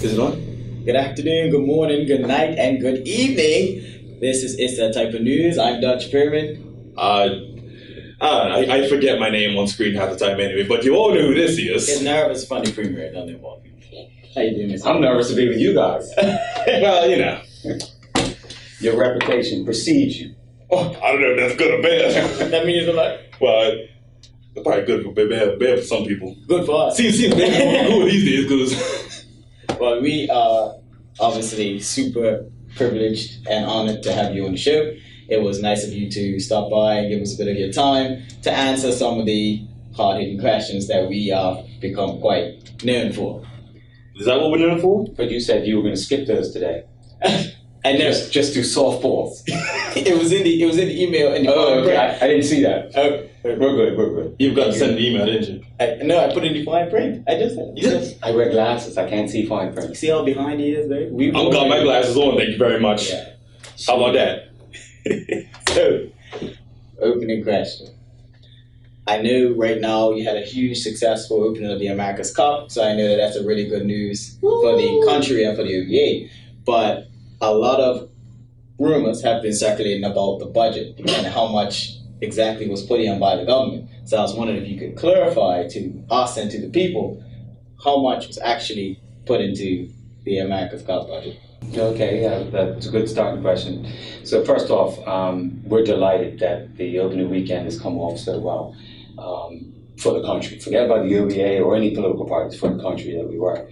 Is it on? Good afternoon, good morning, good night, and good evening. This is It's That Type of News. I'm Dutch Pyramid. I forget my name on screen half the time anyway, but you all know who this is. It's nervous, funny premier, don't involve me. How you doing, Mr. I'm nervous to be with you guys. Well, you know. Your reputation precedes you. Oh, I don't know if that's good or bad. That means a lot. Well, it's probably good for bad for some people. Good for us. Seems bad cool these days, because... Well, we are obviously super privileged and honored to have you on the show. It was nice of you to stop by and give us a bit of your time to answer some of the hard-hitting questions that we have become quite known for. Is that what we're known for? But you said you were going to skip those today. I know. Just do softballs. It was in the email. In the okay. I didn't see that. Oh, we're good. You've got to send an email, didn't you? No, I put it in the fine print. I just said. I wear glasses. I can't see fine print. See how behind he is, baby? I've got my glasses on, thank you very much. Yeah. How about that? So, opening question. I know right now you had a huge successful opening of the America's Cup, so I know that that's a really good news for the country and for the OVA. But a lot of rumors have been circulating about the budget and how much exactly was put in by the government. So I was wondering if you could clarify to us and to the people how much was actually put into the America's Cup budget. Okay, yeah, that's a good starting question. So first off, we're delighted that the opening weekend has come off so well for the country. Forget about the OVA or any political parties, for the country that we were.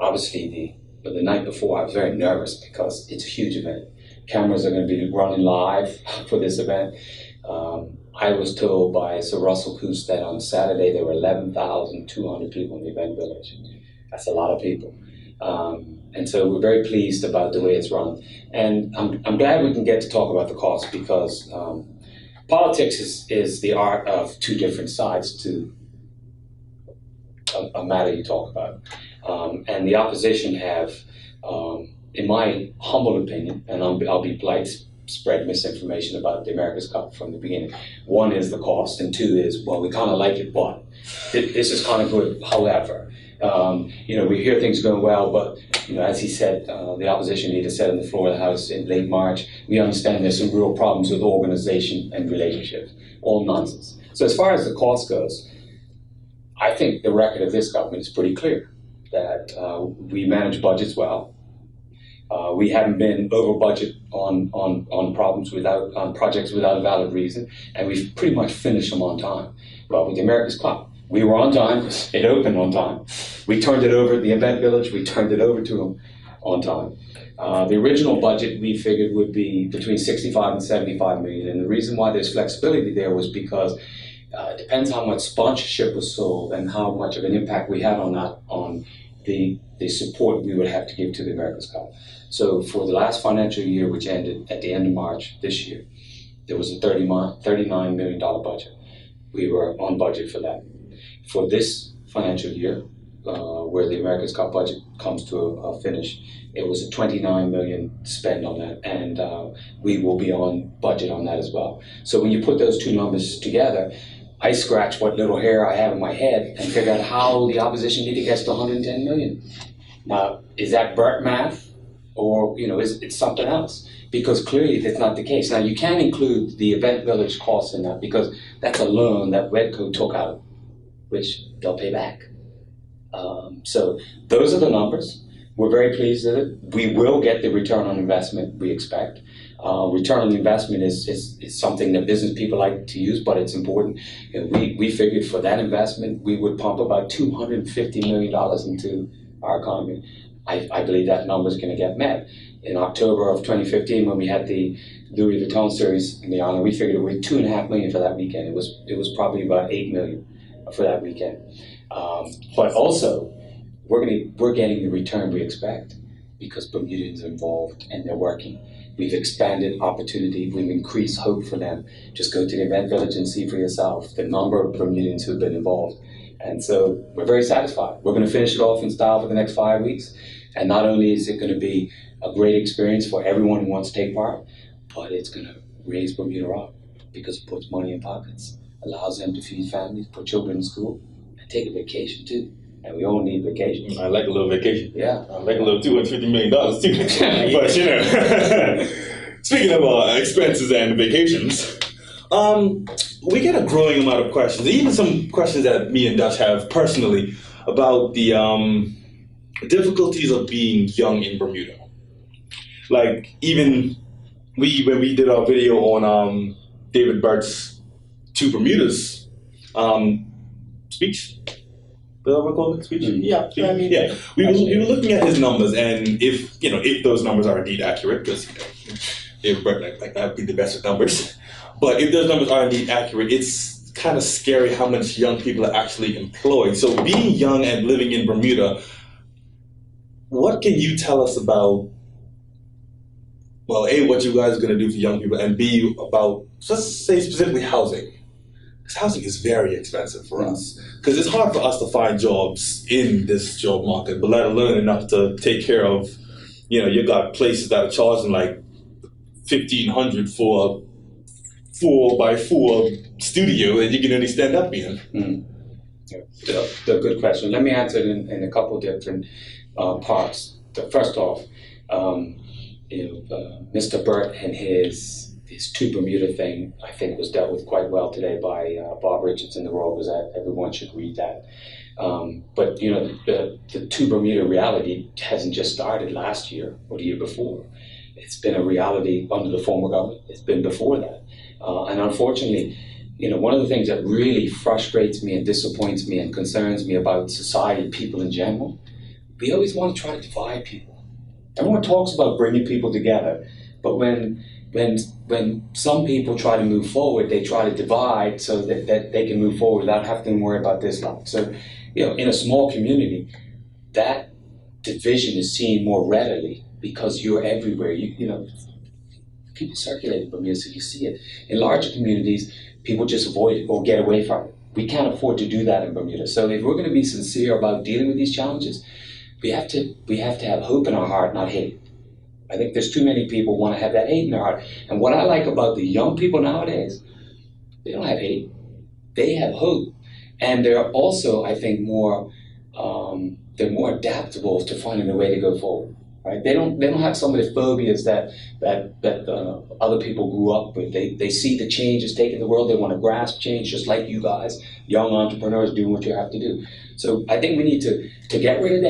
Obviously, the night before I was very nervous because it's a huge event. Cameras are going to be running live for this event. I was told by Sir Russell Coos that on Saturday there were 11,200 people in the event village. That's a lot of people. And so we're very pleased about the way it's run. And I'm glad we can get to talk about the cost because politics is the art of two different sides to a matter you talk about. And the opposition have, in my humble opinion, and I'll be polite, spread misinformation about the America's Cup from the beginning. One is the cost, and two is, well, we kind of like it, but this is kind of good, however. We hear things going well, but, as he said, the opposition leader said on the floor of the House in late March, we understand there's some real problems with organization and relationships. All nonsense. So as far as the cost goes, I think the record of this government is pretty clear that we manage budgets well. We haven't been over budget on problems on projects without a valid reason, and we've pretty much finished them on time. Well, with the America's Cup, we were on time. It opened on time. We turned it over, the event village, we turned it over to them on time. The original budget we figured would be between 65 and 75 million, and the reason why there's flexibility there was because it depends how much sponsorship was sold and how much of an impact we had on that, on the support we would have to give to the America's Cup. So for the last financial year, which ended at the end of March this year, there was a $39 million budget. We were on budget for that. For this financial year, where the America's Cup budget comes to a finish, it was a $29 million spend on that, and we will be on budget on that as well. So when you put those two numbers together, I scratch what little hair I have in my head and figure out how the opposition leader gets to 110 million. Now, is that Burt math? Or, is it something else? Because clearly that's not the case. Now, you can include the event village costs in that because that's a loan that Redco took out, which they'll pay back. So those are the numbers. We're very pleased with it. We will get the return on investment we expect. Return on investment is something that business people like to use, but it's important. We figured for that investment, we would pump about $250 million into our economy. I believe that number is going to get met. In October of 2015, when we had the Louis Vuitton series in the island, we figured it would be $2.5 million for that weekend. It was probably about $8 million for that weekend. But also, we're getting the return we expect because Bermudians are involved and they're working. We've expanded opportunity. We've increased hope for them. Just go to the event village and see for yourself the number of Bermudians who've been involved. And so we're very satisfied. We're going to finish it off in style for the next 5 weeks. And not only is it going to be a great experience for everyone who wants to take part, but it's going to raise Bermuda up because it puts money in pockets, allows them to feed families, put children in school, and take a vacation too. and we all need vacations. I like a little vacation. Yeah. I like a little $250 million too. But you know, speaking of expenses and vacations, we get a growing amount of questions, even some questions that me and Dutch have personally about the difficulties of being young in Bermuda. Like even when we did our video on David Burt's Two Bermudas speech. What we call it? Speech? Yeah, Speech? I mean, yeah. We were looking at his numbers, and if those numbers are indeed accurate, because David Burt like that would be the best with numbers. But if those numbers are indeed accurate, it's kind of scary how much young people are actually employed. So being young and living in Bermuda, what can you tell us about? Well, A, what you guys are going to do for young people, and B, about, let's say specifically housing. Because housing is very expensive for us. Because it's hard for us to find jobs in this job market, but let alone enough to take care of, you got places that are charging like $1,500 for a 4x4 studio that you can only stand up in. The good question. Let me answer it in a couple different parts. First off, Mr. Burt and his Two Bermuda thing, I think, was dealt with quite well today by Bob Richardson, the Royal Gazette. Everyone should read that. But the Two Bermuda reality hasn't just started last year or the year before. It's been a reality under the former government. It's been before that. And unfortunately, one of the things that really frustrates me and disappoints me and concerns me about society, people in general, we always want to try to divide people. Everyone talks about bringing people together, but when some people try to move forward, they try to divide so that they can move forward without having to worry about this lot. So, in a small community, that division is seen more readily because you're everywhere. People circulate in Bermuda, so you see it. In larger communities, people just avoid it or get away from it. We can't afford to do that in Bermuda. So if we're going to be sincere about dealing with these challenges, we have to have hope in our heart, not hate. I think there's too many people who want to have that hate in their heart. And what I like about the young people nowadays, they don't have hate. They have hope. And they're also, I think, they're more adaptable to finding a way to go forward. Right? They don't have some of the phobias that other people grew up with. They see the change is taking the world. They want to grasp change, just like you guys, young entrepreneurs, doing what you have to do. So I think we need to get rid of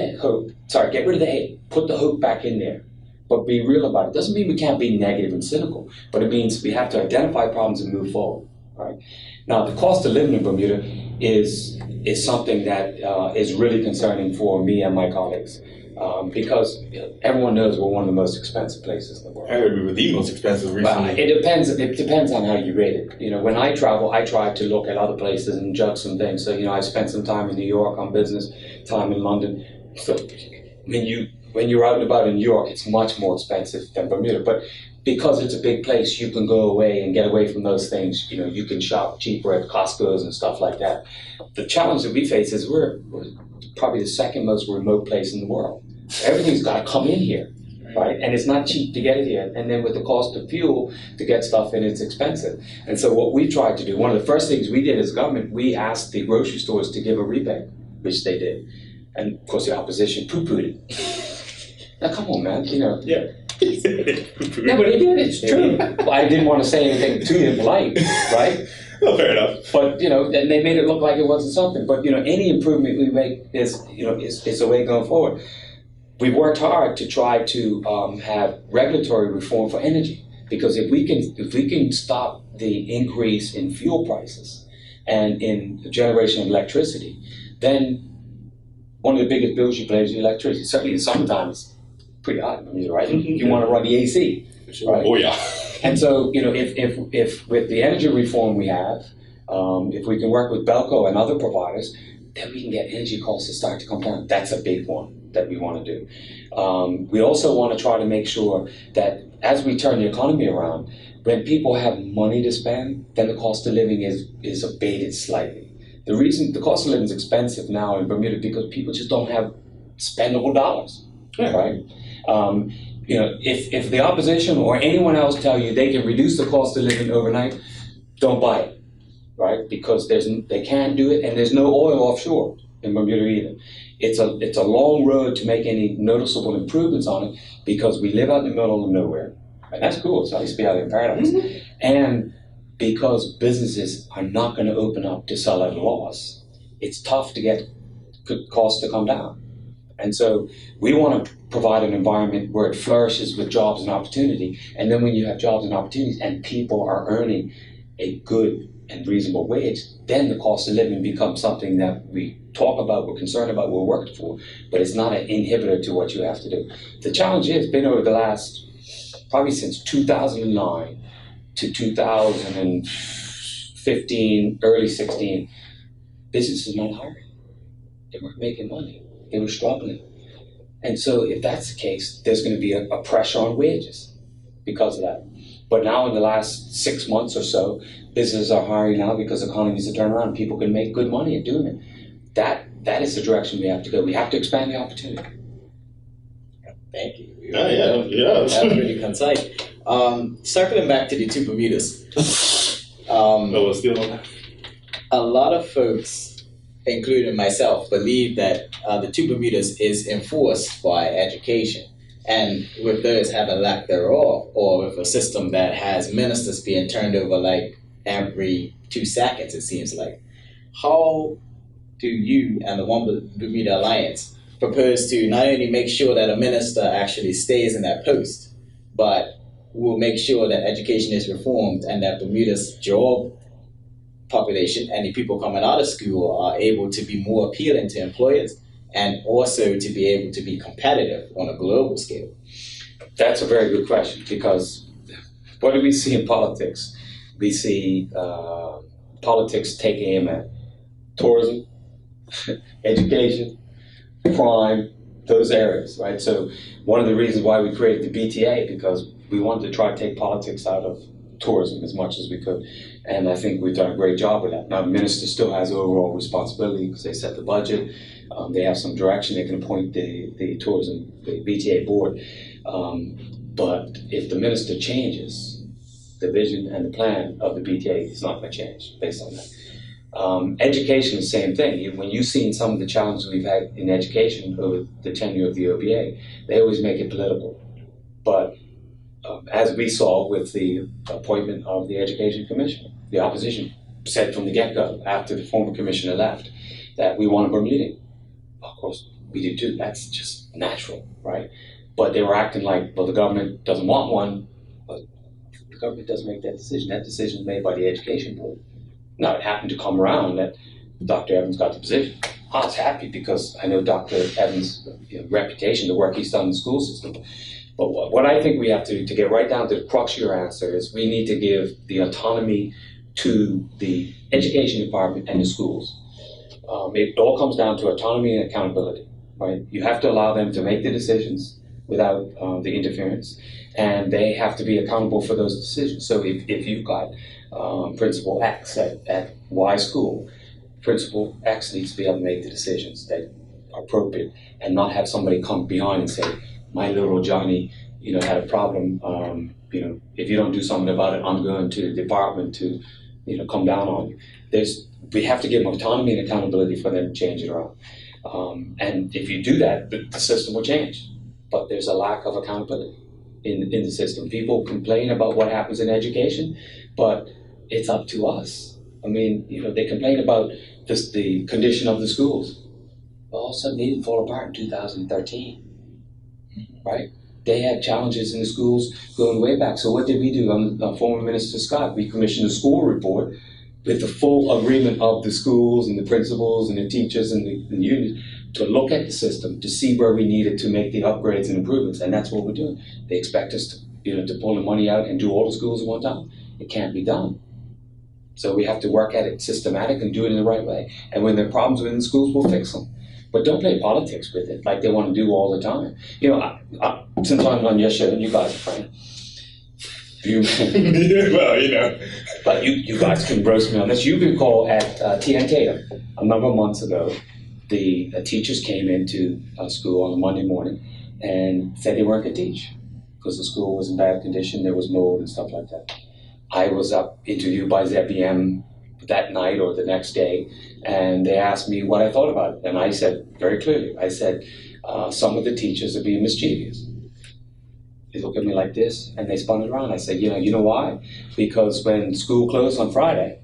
get rid of the hate, put the hope back in there, but be real about it. Doesn't mean we can't be negative and cynical, but it means we have to identify problems and move forward. Right? Now, the cost of living in Bermuda is something that is really concerning for me and my colleagues. Because everyone knows we're one of the most expensive places in the world. I heard we were the most expensive recently. But it depends on how you rate it. When I travel, I try to look at other places and judge some things. So, I spent some time in New York on business, time in London. So when you're out and about in New York, it's much more expensive than Bermuda. But because it's a big place, you can go away and get away from those things. You can shop cheaper at Costco's and stuff like that. The challenge that we face is we're probably the second most remote place in the world. Everything's got to come in here, right? And it's not cheap to get it here. And then with the cost of fuel to get stuff in, it's expensive. And so what we tried to do, one of the first things we did as government, we asked the grocery stores to give a rebate, which they did. And of course the opposition poo-pooed it. Now come on, man, Yeah. No, but they did, it's true. Well, I didn't want to say anything too impolite, right? Oh, fair enough. But, and they made it look like it wasn't something. But, any improvement we make is a way going forward. We've worked hard to try to have regulatory reform for energy, because if we can stop the increase in fuel prices and in the generation of electricity, then one of the biggest bills you pay is electricity. Certainly in summertime it's pretty hot, right? You want to run the AC, right? Oh yeah. And so if with the energy reform we have, if we can work with Belco and other providers, then we can get energy costs to start to come down. That's a big one that we want to do. We also want to try to make sure that as we turn the economy around, when people have money to spend, then the cost of living is abated slightly. The reason the cost of living is expensive now in Bermuda because people just don't have spendable dollars, right? If the opposition or anyone else tell you they can reduce the cost of living overnight, don't buy it, right? Because they can't do it, and there's no oil offshore. in Bermuda either. It's a long road to make any noticeable improvements on it because we live out in the middle of nowhere. And that's cool. So I used to be out in paradise. Mm-hmm. And because businesses are not going to open up to sell at a loss, it's tough to get costs to come down. And so we want to provide an environment where it flourishes with jobs and opportunity. And then when you have jobs and opportunities and people are earning a good and reasonable wage, then the cost of living becomes something that we talk about, we're concerned about, we're working for, but it's not an inhibitor to what you have to do. The challenge has been over the last, probably since 2009 to 2015, early 16, businesses not hiring. They weren't making money. They were struggling. And so if that's the case, there's going to be a pressure on wages because of that. But now in the last 6 months or so, businesses are hiring now because economies are turning around. People can make good money at doing it. That is the direction we have to go. We have to expand the opportunity. Thank you. Yeah. That's really concise. Circling back to the two Bermudas. Still. A lot of folks, including myself, believe that the two Bermudas is enforced by education. And with those have a lack thereof, or with a system that has ministers being turned over like every 2 seconds, it seems like. How do you and the One Bermuda Alliance propose to not only make sure that a minister actually stays in that post, but will make sure that education is reformed and that Bermuda's job population and the people coming out of school are able to be more appealing to employers and also to be able to be competitive on a global scale? That's a very good question, because what do we see in politics? We see politics take aim at tourism, education, crime, those areas, right? So one of the reasons why we created the BTA, because we wanted to try to take politics out of tourism as much as we could. And I think we've done a great job with that. Now, the minister still has overall responsibility because they set the budget. They have some direction. They can appoint the tourism, the BTA board. But if the minister changes, the vision and the plan of the BTA is not going to change based on that. Education is the same thing. When you've seen some of the challenges we've had in education over the tenure of the OBA, they always make it political. But as we saw with the appointment of the Education Commissioner, the opposition said from the get-go, after the former commissioner left, that we want a Bermudian. Of course, we do too. That's just natural, right? But they were acting like, well, the government doesn't want one, but the government doesn't make that decision. That decision is made by the Education Board. Now, it happened to come around that Dr. Evans got the position. I was happy because I know Dr. Evans' reputation, the work he's done in the school system. But what I think we have to get right down to the crux of your answer is we need to give the autonomy to the education department and the schools. It all comes down to autonomy and accountability, right? You have to allow them to make the decisions without the interference, and they have to be accountable for those decisions. So if you've got Principal X at Y school, Principal X needs to be able to make the decisions that are appropriate and not have somebody come behind and say, my little Johnny, had a problem. If you don't do something about it, I'm going to the department to, come down on you. We have to give them autonomy and accountability for them to change it around. And if you do that, the system will change. But there's a lack of accountability in the system. People complain about what happens in education, but it's up to us. I mean, they complain about the condition of the schools. All of a sudden, they didn't fall apart in 2013. Right? They had challenges in the schools going way back. So what did we do? Former Minister Scott, we commissioned a school report with the full agreement of the schools and the principals and the teachers and the unions to look at the system to see where we needed to make the upgrades and improvements. And that's what we're doing. They expect us to pull the money out and do all the schools at one time. It can't be done. So we have to work at it systematic and do it in the right way. And when there are problems within the schools, we'll fix them. But don't play politics with it like they want to do all the time. Since I'm on your show, and you guys are friends, but you guys can roast me on this. You recall at TN Tatum a number of months ago, the teachers came into school on a Monday morning and said they weren't going to teach because the school was in bad condition, there was mold and stuff like that. I was up interviewed by ZBM that night or the next day, and they asked me what I thought about it. And I said very clearly, I said, some of the teachers are being mischievous. They looked at me like this, and they spun it around. I said, you know why? Because when school closed on Friday,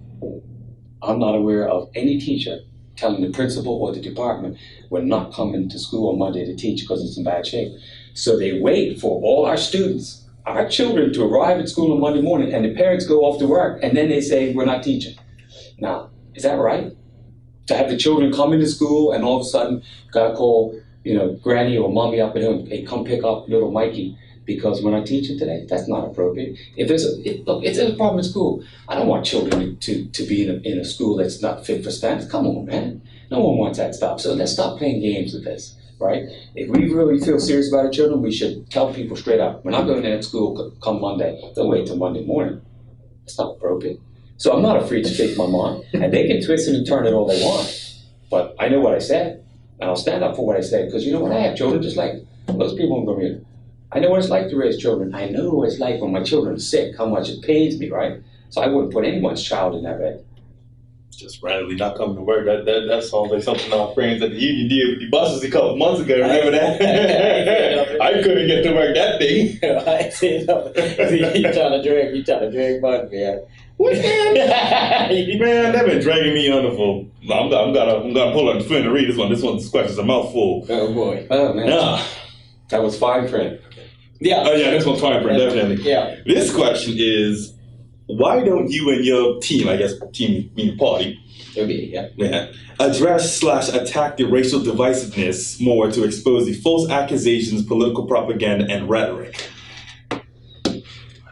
I'm not aware of any teacher telling the principal or the department we're not coming to school on Monday to teach because it's in bad shape. So they wait for all our students, our children, to arrive at school on Monday morning, and the parents go off to work, and then they say we're not teaching. Now, is that right? To have the children come into school and all of a sudden gotta call, granny or mommy up at home, hey, come pick up little Mikey because we're not teaching today? That's not appropriate. If there's it's a problem in school. I don't want children to be in a school that's not fit for standards. Come on, man. No one wants that stuff. So let's stop playing games with this, right? If we really feel serious about our children, we should tell people straight up, we're not going to school come Monday. They'll wait till Monday morning. That's not appropriate. So I'm not afraid to speak my mind, and they can twist it and turn it all they want. But I know what I said, and I'll stand up for what I said, because you know what? I have children just like those people in Bermuda. I know what it's like to raise children. I know what it's like when my children are sick, how much it pains me, right? So I wouldn't put anyone's child in that bed. Just randomly not coming to work. That sounds like something our friends at the union did with the buses a couple months ago. Remember that? I couldn't get to work that day. I see nothing. You trying to drag mud, man. What, man? Man, they've been dragging me under for. I'm gonna pull out the phone and read this one. This question's a mouthful. Oh boy. Oh man. Nah. That was fine print. Yeah. Oh yeah, this one's fine print, definitely. Yeah. This question is, why don't you and your team, I guess team meaning party, address/attack the racial divisiveness more to expose the false accusations, political propaganda, and rhetoric?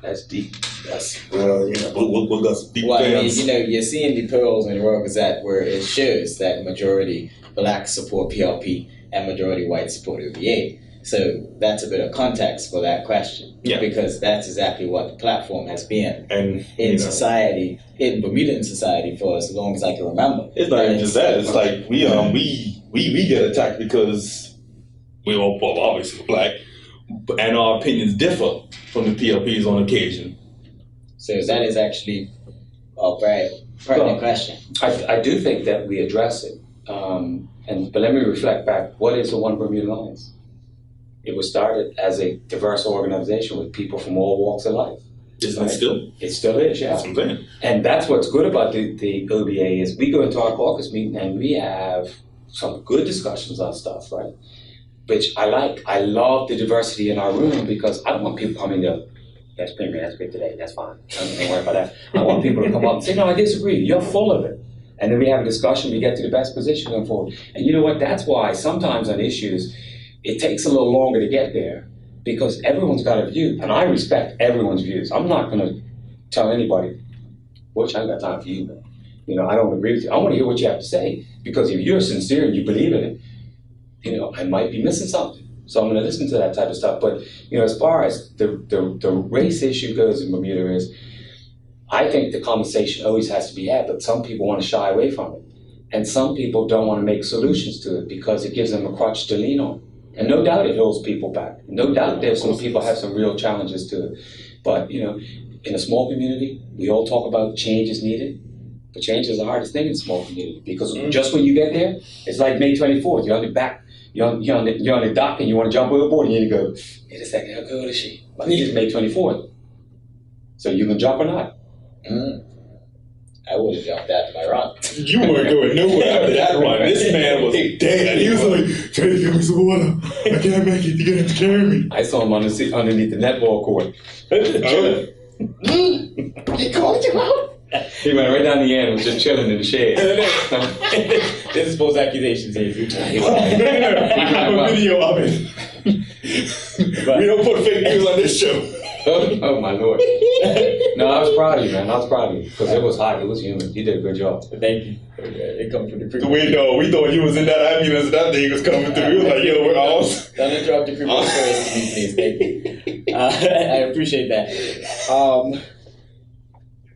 That's deep. That's we'll go some deep. Well, I mean, you're seeing the polls in the Royal Gazette where it shows that majority blacks support PLP and majority whites support OBA. So that's a bit of context for that question. Yeah. Because that's exactly what the platform has been in society, in Bermudan society, for as long as I can remember. It's not even just that. It's like we get attacked because we all obviously black, and our opinions differ from the PLPs on occasion. So that is actually a very pertinent question. I do think that we address it. But let me reflect back. What is the One Bermuda Alliance? It was started as a diverse organization with people from all walks of life. Isn't it still? It still is, yeah. That's what I'm saying. And that's what's good about the OBA is we go into our caucus meeting and we have some good discussions on stuff, right? Which I like. I love the diversity in our room because I don't want people coming to, that's Premier, that's great today, that's fine. Don't worry about that. I want people to come up and say, no, I disagree. You're full of it. And then we have a discussion, we get to the best position going forward. And you know what? That's why sometimes on issues, it takes a little longer to get there because everyone's got a view, and I respect everyone's views. I'm not going to tell anybody, Butch, I ain't got time for you, man. I don't agree with you. I want to hear what you have to say because if you're sincere and you believe in it, I might be missing something. So I'm going to listen to that type of stuff. But, as far as the race issue goes in Bermuda is, I think the conversation always has to be had, but some people want to shy away from it. And some people don't want to make solutions to it because it gives them a crutch to lean on. And no doubt it holds people back. No doubt there's some people have some real challenges to it. But, in a small community, we all talk about change is needed. But change is the hardest thing in a small community because just when you get there, it's like May 24th. You're on the back, you're on the dock and you want to jump overboard and you go, wait a second, how good is she? I think it's May 24th. So you can jump or not. I would have jumped out to my run. You weren't going nowhere after that run. This man was dead. He was like, trying to give me some water. I can't make it. You're going to carry me. I saw him underneath the netball court. He called you out. He went right down the end and was just chilling in the shade. This is false accusations here. I have a video of it. We don't put fake news on this show. Oh my Lord. No, I was proud of you, man. I was proud of you because it was hot. It was humid. You did a good job. Thank you. It comes from the pre. We thought you was in that ambulance and that thing was coming through. We was like, yo, we're all. Don't interrupt the pre-book stories, please. Thank you. I appreciate that.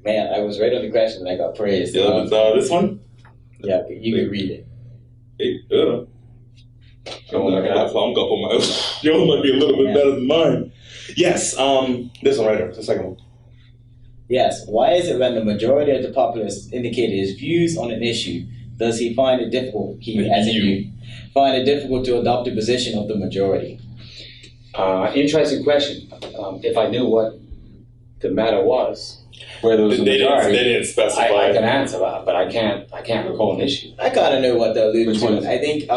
Man, I was right on the question and I got praised. This one? Yeah, you can read it. I'm gonna put my yours might be a little bit better than mine. Yes, this one right here, the second one. Yes. Why is it when the majority of the populace indicated his views on an issue, does he find it difficult, find it difficult to adopt the position of the majority? Interesting question. If I knew what the matter was, where there was a majority, they didn't specify. I can answer that, but I can't recall an issue. I kind of know what they're alluding to. I think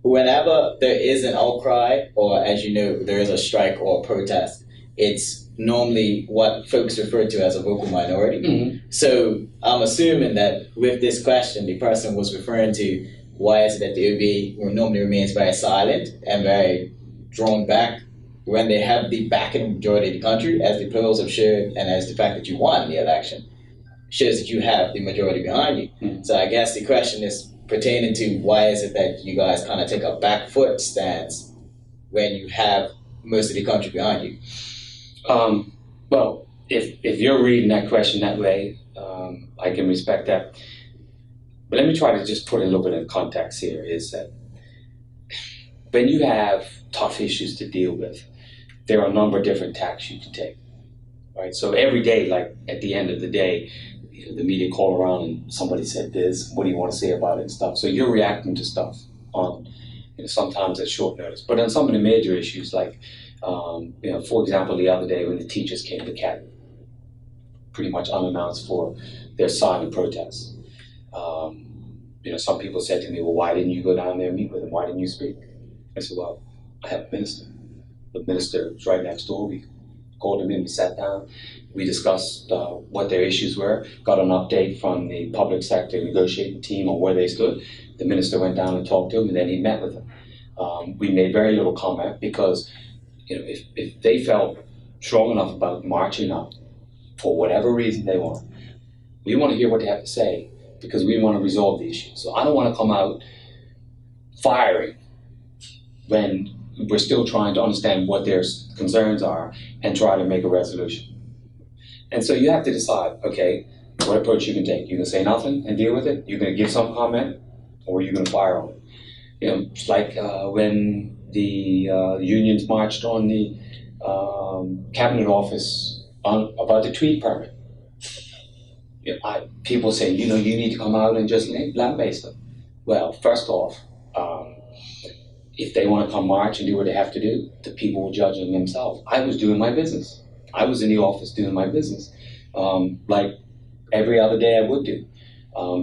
whenever there is an outcry, or as you know, there is a strike or a protest, it's normally what folks refer to as a vocal minority. Mm-hmm. So I'm assuming that with this question, the person was referring to why is it that the OB normally remains very silent and very drawn back when they have the backing majority of the country, as the polls have showed, and as the fact that you won the election shows that you have the majority behind you. Mm-hmm. So I guess the question is pertaining to why is it that you guys kind of take a back foot stance when you have most of the country behind you? Well, if you're reading that question that way, I can respect that. But let me try to just put a little bit of context here, is that when you have tough issues to deal with, there are a number of different tacks you can take, right? So every day, like at the end of the day, the media call around and somebody said this, what do you want to say about it and stuff. So you're reacting to stuff on, sometimes at short notice. But on some of the major issues, like, for example, the other day when the teachers came to the Academy, pretty much unannounced for their silent protests. Some people said to me, well, why didn't you go down there and meet with them? Why didn't you speak? I said, well, I have a minister. The minister was right next door. We called him in, we sat down, we discussed what their issues were, got an update from the public sector negotiating team on where they stood. The minister went down and talked to him, and then he met with them. We made very little comment because, if they felt strong enough about marching up for whatever reason they want, we want to hear what they have to say because we want to resolve the issue. So I don't want to come out firing when we're still trying to understand what their concerns are and try to make a resolution. And so you have to decide, okay, what approach you can take. You can say nothing and deal with it. You're going to give some comment, or you're going to fire on it. It's like when the unions marched on the cabinet office about the tweed permit. People say, you need to come out and just lambaste them. Well, first off, if they want to come march and do what they have to do, the people will judge them themselves. I was doing my business. I was in the office doing my business, like every other day I would do.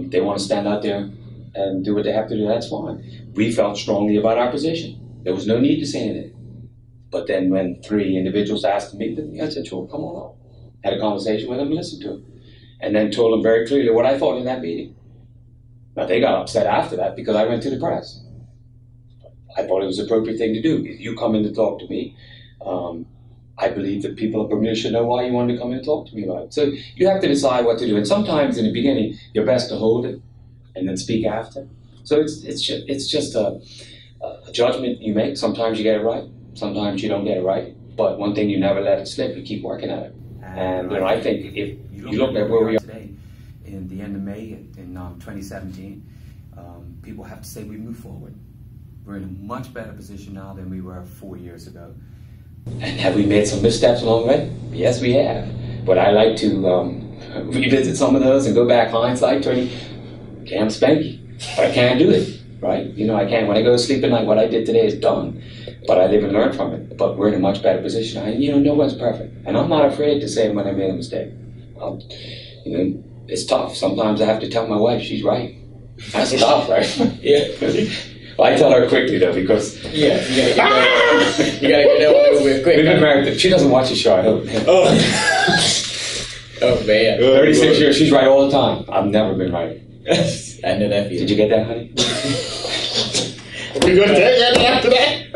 They want to stand out there and do what they have to do, that's fine. We felt strongly about our position. There was no need to say anything. But then when 3 individuals asked to meet with me, I said, sure, come on up. Had a conversation with them and listened to them. And then told them very clearly what I thought in that meeting. Now, they got upset after that because I went to the press. I thought it was the appropriate thing to do. If you come in to talk to me, I believe that people of Bermuda should know why you wanted to come in and talk to me about it. So you have to decide what to do. And sometimes in the beginning, you're best to hold it and then speak after. So it's just a judgment you make. Sometimes you get it right. Sometimes you don't get it right. But one thing, you never let it slip. You keep working at it. And I think if you look at where we are today, in the end of May in 2017, people have to say we move forward. We're in a much better position now than we were 4 years ago. And have we made some missteps along the way? Yes, we have. But I like to revisit some of those and go back hindsight 20, damn spanky. But I can't do it, right? I can't. When I go to sleep at night, what I did today is done. But I live and learn from it. But we're in a much better position. No one's perfect. And I'm not afraid to say when I made a mistake. It's tough. Sometimes I have to tell my wife she's right. That's tough, right? Yeah. Well, I tell her quickly though, because you gotta get that one over with quick. We've been married. She doesn't watch the show, I hope. Oh man. 36 years, she's right all the time. I've never been right. I know that feeling. Did you get that, honey? We're gonna take that after that.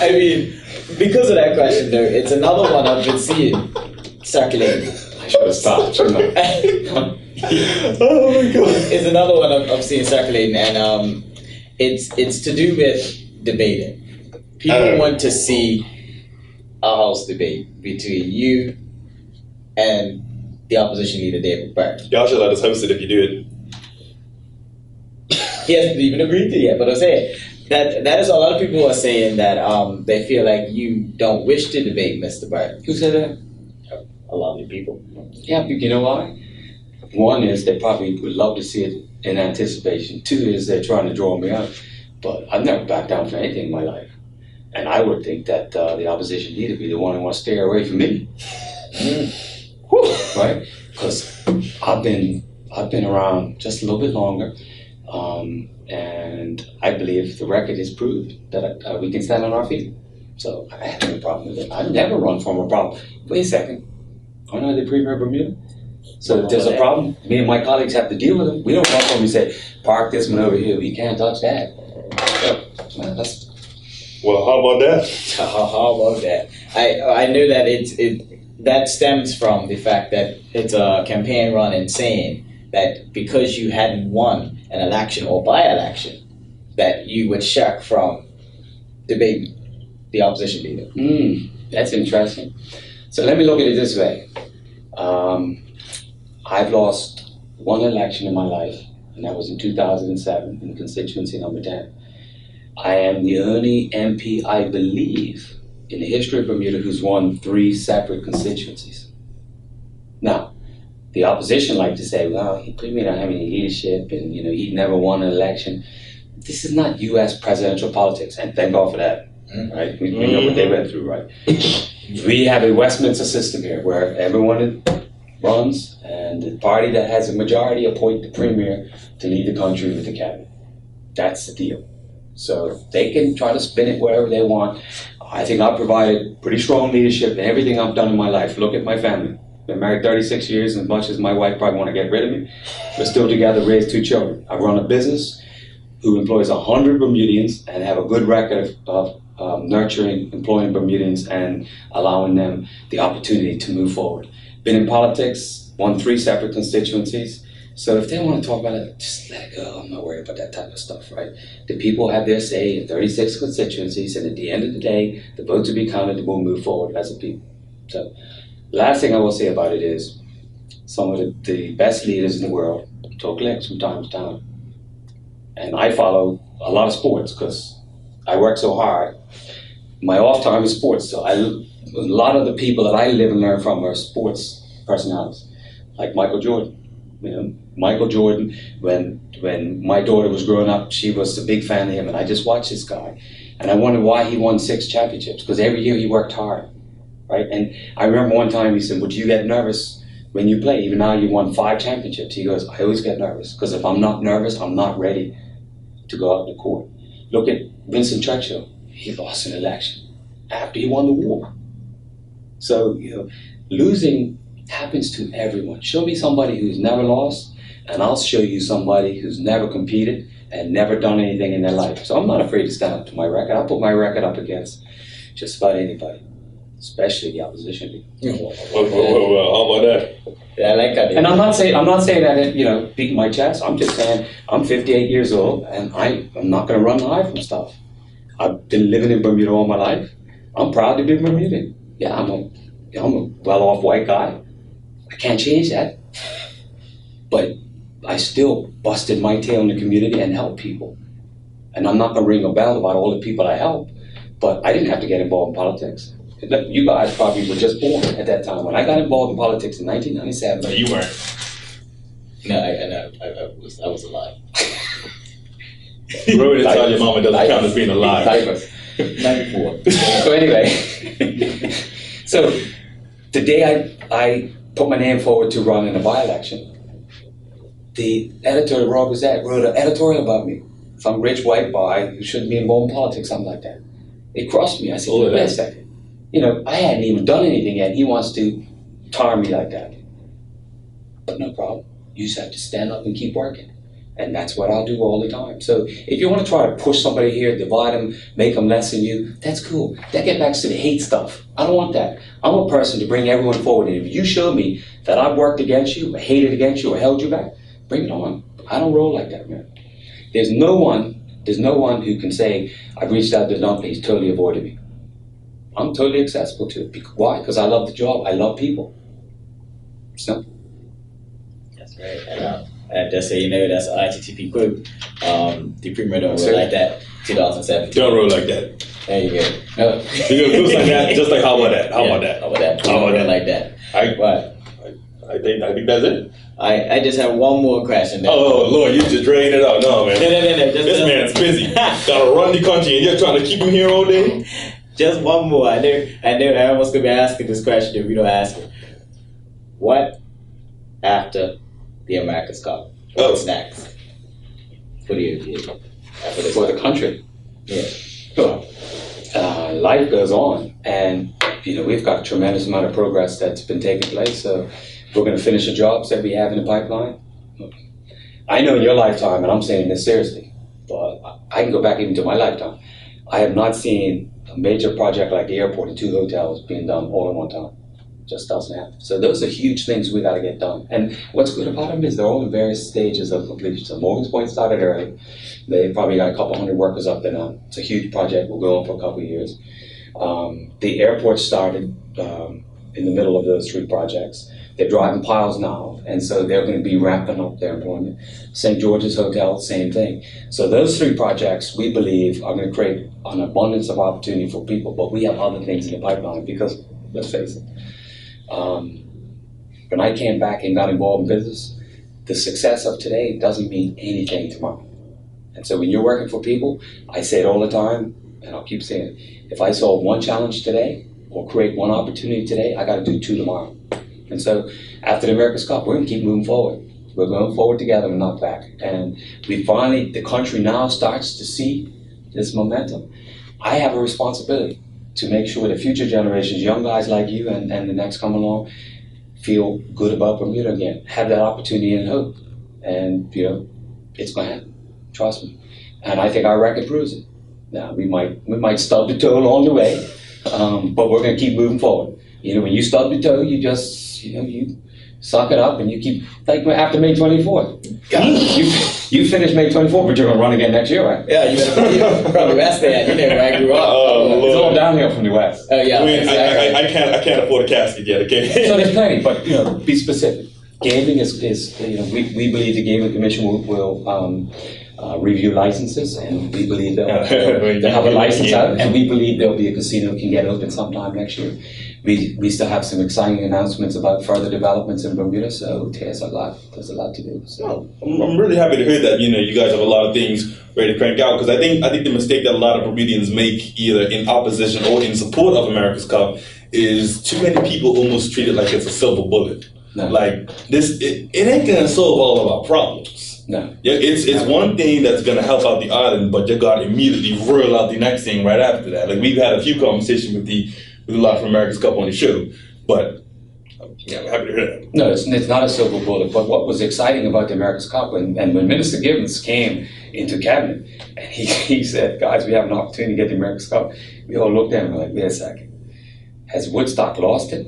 I mean, because of that question though, it's another one I've been seeing circulating. I should have stopped, shouldn't I? Oh my god. It's another one I'm seeing circulating, and it's to do with debating. People want to see a house debate between you and the opposition leader David Burt. Y'all should let us host it if you do it. He hasn't even agreed to it yet, but I'm saying that is a lot of people are saying that they feel like you don't wish to debate Mr. Burt. Who said that? a lot of the people. Yeah, you know why? One is they probably would love to see it in anticipation. Two is they're trying to draw me out. But I've never backed down for anything in my life. And I would think that the opposition leader be the one who wants to stay away from me. Right? Because I've been around just a little bit longer. And I believe the record has proved that we can stand on our feet. So I have no problem with it. I've never run from a problem. Wait a second. I'm not the Premier of Bermuda. So if there's a problem, me and my colleagues have to deal with them. We don't run from them and say, park this one over here. We can't touch that. So, well, how about that? How about that? I knew that that stems from the fact that it's a campaign run and saying that because you hadn't won an election or by-election, that you would shuck from debating the opposition leader. That's interesting. So let me look at it this way. I've lost one election in my life, and that was in 2007 in constituency number 10. I am the only MP, I believe, in the history of Bermuda who's won 3 separate constituencies. Now, the opposition like to say, well, he may not have any leadership and, he never won an election. This is not U.S. presidential politics, and thank God for that, right? We know what they went through, right? We have a Westminster system here where everyone runs, and the party that has a majority appoint the premier to lead the country with the cabinet. That's the deal. So they can try to spin it wherever they want. I think I've provided pretty strong leadership in everything I've done in my life. Look at my family. Been married 36 years, and as much as my wife probably want to get rid of me, we're still together, raised 2 children. I run a business who employs 100 Bermudians and have a good record of nurturing, employing Bermudians and allowing them the opportunity to move forward. Been in politics, won 3 separate constituencies. So if they want to talk about it, just let it go. I'm not worried about that type of stuff, right? The people have their say in 36 constituencies, and at the end of the day, the votes will be counted and we'll move forward as a people. So last thing I will say about it is some of the best leaders in the world took licks from time to time. And I follow a lot of sports because I work so hard. My off time is sports, so a lot of the people that I live and learn from are sports personalities, like Michael Jordan. Michael Jordan, when my daughter was growing up, she was a big fan of him, and I just watched this guy. And I wondered why he won 6 championships, because every year he worked hard, right? And I remember one time he said, well, do you get nervous when you play? Even now you won 5 championships. He goes, I always get nervous, because if I'm not nervous, I'm not ready to go out to court. Look at Winston Churchill. He lost an election after he won the war. So, losing happens to everyone. Show me somebody who's never lost, and I'll show you somebody who's never competed and never done anything in their life. So I'm not afraid to stand up to my record. I'll put my record up against just about anybody, especially the opposition. Well, how about that? Yeah, I like that. And I'm not saying that beating my chest. I'm just saying I'm 58 years old, and I'm not going to run and hide from stuff. I've been living in Bermuda all my life. I'm proud to be Bermudian. Yeah, I'm a well-off white guy. I can't change that. But I still busted my tail in the community and helped people. And I'm not going to ring a bell about all the people I helped, but I didn't have to get involved in politics. You guys probably were just born at that time. When I got involved in politics in 1997. No, you weren't. No, I was alive. Growing inside your mama doesn't count as being alive. 94. So anyway, so the day I put my name forward to run in a by-election, the editor of Royal Gazette wrote an editorial about me. Some rich white boy who shouldn't be involved in politics, something like that. It crossed me. I said, wait a second. I hadn't even done anything yet. He wants to tar me like that. But no problem. You just have to stand up and keep working. And that's what I'll do all the time. So if you want to try to push somebody here, divide them, make them less than you, that's cool. That gets back to the hate stuff. I don't want that. I'm a person to bring everyone forward. And if you show me that I've worked against you, or hated against you, or held you back, bring it on. I don't roll like that, man. There's no one who can say, I've reached out to Dunkley, he's totally avoided me. I'm totally accessible to it. Why? Because I love the job. I love people. Simple. That's right. And just so you know, that's an ITTP quote. The Premier don't roll like that. 2007. Don't roll like that. There you go. You go like that, just like how about that? How about that? How about that? How about that? Like that. I think that's it. I just have one more question. Oh Lord, you just dragging it out. No, man. No. This man's busy. Gotta run the country, and you're trying to keep him here all day. Just one more. I knew everyone's gonna be asking this question if we don't ask it. What after the America's Cup? What's next? For the country. Yeah. Well, life goes on, and we've got a tremendous amount of progress that's been taking place. So we're going to finish the jobs that we have in the pipeline. I know in your lifetime, and I'm saying this seriously, but I can go back even to my lifetime. I have not seen a major project like the airport and 2 hotels being done all at one time. Just doesn't happen. So those are huge things we got to get done. And what's good about them is they're all in various stages of completion. So Morgan's Point started early. They probably got a couple hundred workers up there now. It's a huge project. We'll go on for a couple of years. The airport started in the middle of those 3 projects. They're driving piles now, and so they're going to be ramping up their employment. St. George's Hotel, same thing. So those 3 projects, we believe, are going to create an abundance of opportunity for people, but we have other things in the pipeline because, let's face it, when I came back and got involved in business, the success of today doesn't mean anything tomorrow. And so when you're working for people, I say it all the time, and I'll keep saying it, if I solve 1 challenge today or create 1 opportunity today, I got to do 2 tomorrow. And so after the America's Cup, we're going to keep moving forward. We're going forward together and not back. And the country now starts to see this momentum. I have a responsibility to make sure the future generations, young guys like you and the next come along, feel good about Bermuda again, have that opportunity and hope. And, it's going to happen. Trust me. And I think our record proves it. Now, we might stub the toe along the way, but we're going to keep moving forward. When you stub the toe, you just, you suck it up and you keep, like after May 24th. You finish May 24th, but you're going to run again next year, right? Yeah, you better believe from the West End, where I grew up. It's all downhill from the West. Oh, yeah. I can't afford a casket yet, okay? So there's plenty, but, be specific. Gaming is we believe the Gaming Commission will review licenses, and we believe they'll have a license out, and we believe there'll be a casino that can get open sometime next year. We still have some exciting announcements about further developments in Bermuda, so there's a lot to do. So I'm really happy to hear that you guys have a lot of things ready to crank out, because I think the mistake that a lot of Bermudians make, either in opposition or in support of America's Cup, is too many people almost treat it like it's a silver bullet. No. Like this, it ain't gonna solve all of our problems. No. Yeah, it's one thing that's gonna help out the island, but you gotta immediately roll out the next thing right after that. Like, we've had a few conversations with a lot from America's Cup on the show, but yeah, I'm happy to hear that. No, it's not a silver bullet. But what was exciting about the America's Cup, and when Minister Gibbons came into cabinet, and he said, "Guys, we have an opportunity to get the America's Cup," we all looked at him and were like, "Wait a second, has Woodstock lost it?"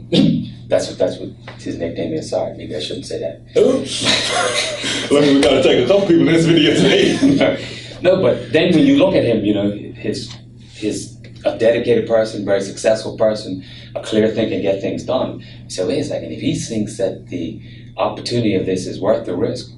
That's what his nickname is. Sorry, maybe I shouldn't say that. Look, we gotta take a couple people in this video today. No, but then when you look at him, he's a dedicated person, very successful person, a clear thinker, get things done. So wait a second, if he thinks that the opportunity of this is worth the risk,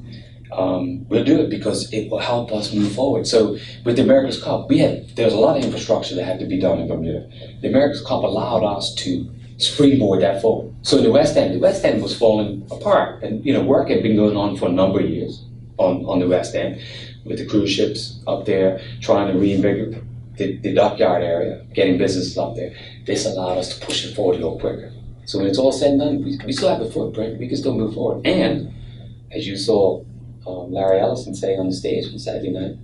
we'll do it because it will help us move forward. So with the America's Cup, there's a lot of infrastructure that had to be done in Bermuda. The America's Cup allowed us to springboard that forward. So in the West End was falling apart, and work had been going on for a number of years on the West End, with the cruise ships up there trying to reinvigorate the dockyard area, getting businesses up there. This allowed us to push it forward a little quicker. So when it's all said and done, we still have a footprint. We can still move forward. And as you saw Larry Ellison say on the stage on Saturday night,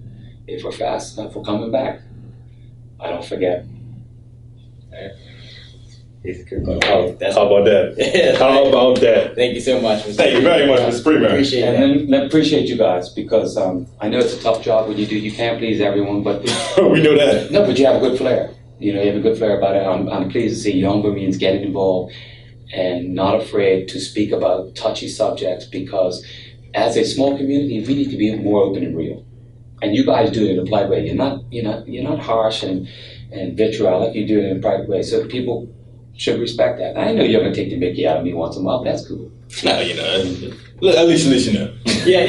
if we're fast enough, we're coming back. I don't forget. How about that? How about that? Thank you so much, Mr. Thank you very much, Mr. Premier. Appreciate it. And I appreciate you guys, because I know it's a tough job when you can't please everyone, but we know that. No, but you have a good flair. You have a good flair about it. I'm pleased to see young Bermudians getting involved and not afraid to speak about touchy subjects, because as a small community, we need to be more open and real. And you guys do it in a polite way. You're not harsh and vitriolic. You do it in a private way, so people should respect that. I know you're going to take the mickey out of me once in a while, but that's cool. No, at least you know. Yeah.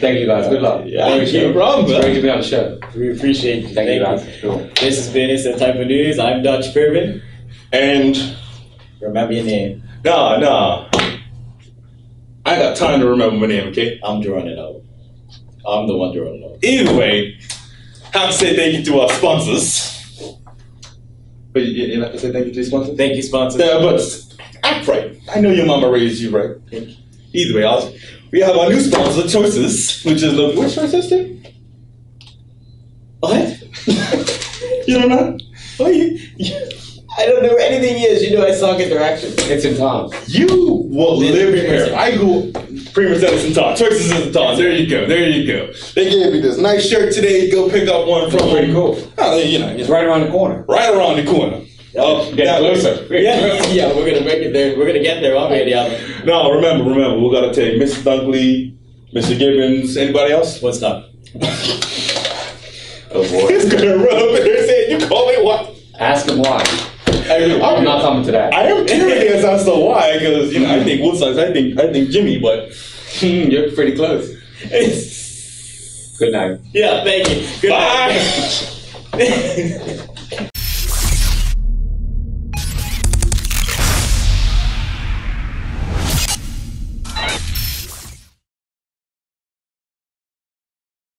Thank you guys. Good luck. Yeah, no problem. It's great to be on the show. We appreciate you. Thank you guys. Cool. This has been It's That Type of News. I'm Dutch Pervin. And Remember your name. Nah. I got time to remember my name, okay? I'm drawing it out. I'm the one drawing it out. Either way, have to say thank you to our sponsors. But you have to say thank you to the sponsors? Thank you, sponsors. Yeah, but act right. I know your mama raised you right. Either way, we have our new sponsor, Choices, which is the... Which Choices, Steve? What? You don't know? Oh, I don't know anything is. You know I suck at directions. It's in Tom. You will live here. I go Premier Status and Tom. Choices is in Tom. There you go. They gave me this nice shirt today. Go pick up one from... Pretty cool. Oh, It's right around the corner. Right around the corner. Get closer. Yeah, we're gonna make it there. We're gonna get there one way or the other. No, remember, we gotta take Mr. Dunkley, Mr. Gibbons, anybody else? What's up? Oh boy. He's gonna run up there saying, you call me what? Ask him why. I'm not coming to that. I am curious as to why, because I think Woodsides, I think Jimmy, but you're pretty close. Good night. Yeah, thank you. Good Bye. night.